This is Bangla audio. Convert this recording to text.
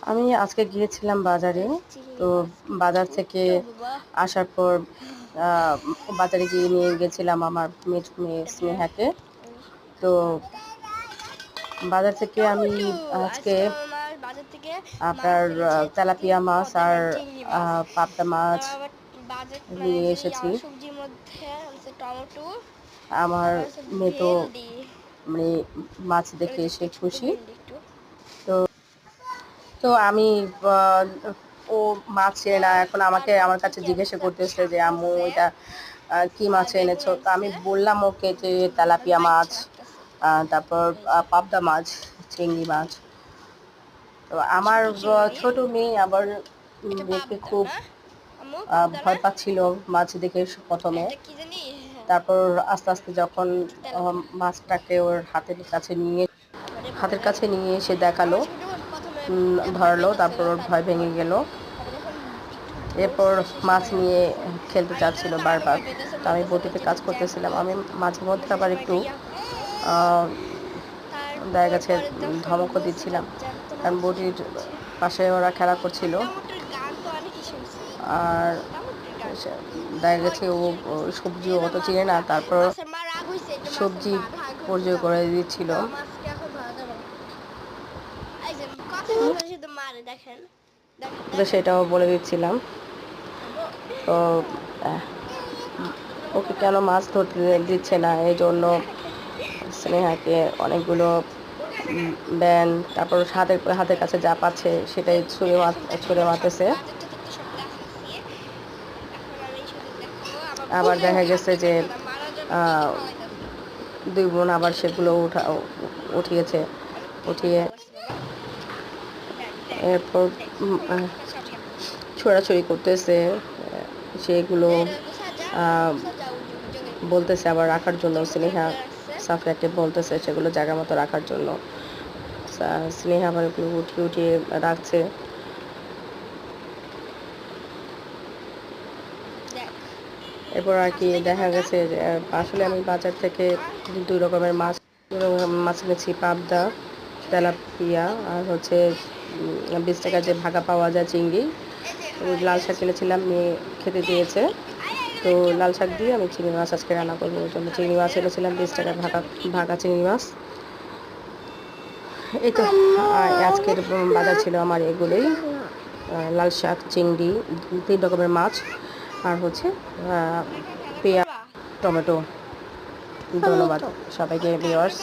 আমি আজকে গিয়েছিলাম বাজারে। তো বাজার থেকে আসার পর বাজারে গিয়ে নিয়ে গেছিলাম আমার মেয়ে স্নেহাকে। তো বাজার থেকে আমি আজকে আপনার তেলাপিয়া মাছ আর পাবদা মাছ নিয়ে এসেছি। আমার মেয়ে তো মানে মাছ দেখে এসে খুশি। তো তো আমি ও মাছ চেনে না, এখন আমার কাছে জিজ্ঞাসা করতেছে যে আম্মু এটা কি মাছ এনেছো। তো আমি বললাম ওকে যে তেলাপিয়া মাছ, তারপর পাবদা মাছ, চিংড়ি মাছ। তো আমার ছোট মেয়ে আবার মেয়েকে খুব ভয় পাচ্ছিল মাছ দেখে প্রথমে। তারপর আস্তে আস্তে যখন মাছটাকে ওর হাতের কাছে নিয়ে এসে দেখালো, ধরলো, তারপর ওর ভয় ভেঙে গেল। এরপর মাছ নিয়ে খেলতে চাচ্ছিল বারবার। তো আমি বটিতে কাজ করতেছিলাম। আমি মাঝে মধ্যে আবার একটু দেখা গেছে ধমকও দিচ্ছিলাম, কারণ বটির পাশে ওরা খেলা করছিল। আর দেখা গেছে ও সবজিও অত চিনে না, তারপর সবজি পরিচয় করে দিচ্ছিল। তো সেটাও বলে দিচ্ছিলাম। তো ওকে কেন মাছ ধরতে দিচ্ছে না, এই জন্য স্নেহাকে অনেকগুলো ব্যান, তারপর হাতের কাছে যা পাচ্ছে সেটাই ছুঁড়ে মারতেছে। আবার দেখা গেছে যে দুই বোন আবার সেগুলো উঠিয়ে এরপর ছোড়াছুড়ি করতেছে। সেগুলো বলতেছে আবার রাখার জন্য। স্নেহা সাফিয়াকে বলতেছে সেগুলো জায়গা মতো রাখার জন্য। স্নেহা আবার এগুলো উঠিয়ে রাখছে। এরপর আর কি দেখা গেছে যে আসলে আমি বাজার থেকে দুই রকমের মাছ এনেছি, পাবদা, তেলাপিয়া, আর হচ্ছে 20 টাকার যে ভাগা পাওয়া যায় চিংড়ি। লাল শাক কিনেছিলাম, মেয়ে খেতে দিয়েছে। তো লাল শাক দিয়ে আমি চিংড়ি মাছ আজকে রান্না করবো। ওই জন্য চিংড়ি মাছ এনেছিলাম, 20 টাকার ভাগা চিংড়ি মাছ। এই তো আজকের বাজার ছিল আমার এগুলোই, লাল শাক, চিংড়ি, 3 রকমের মাছ, আর হচ্ছে পেঁয়াজ, টমেটো। ধন্যবাদ সবাইকে ভিউয়ার্স।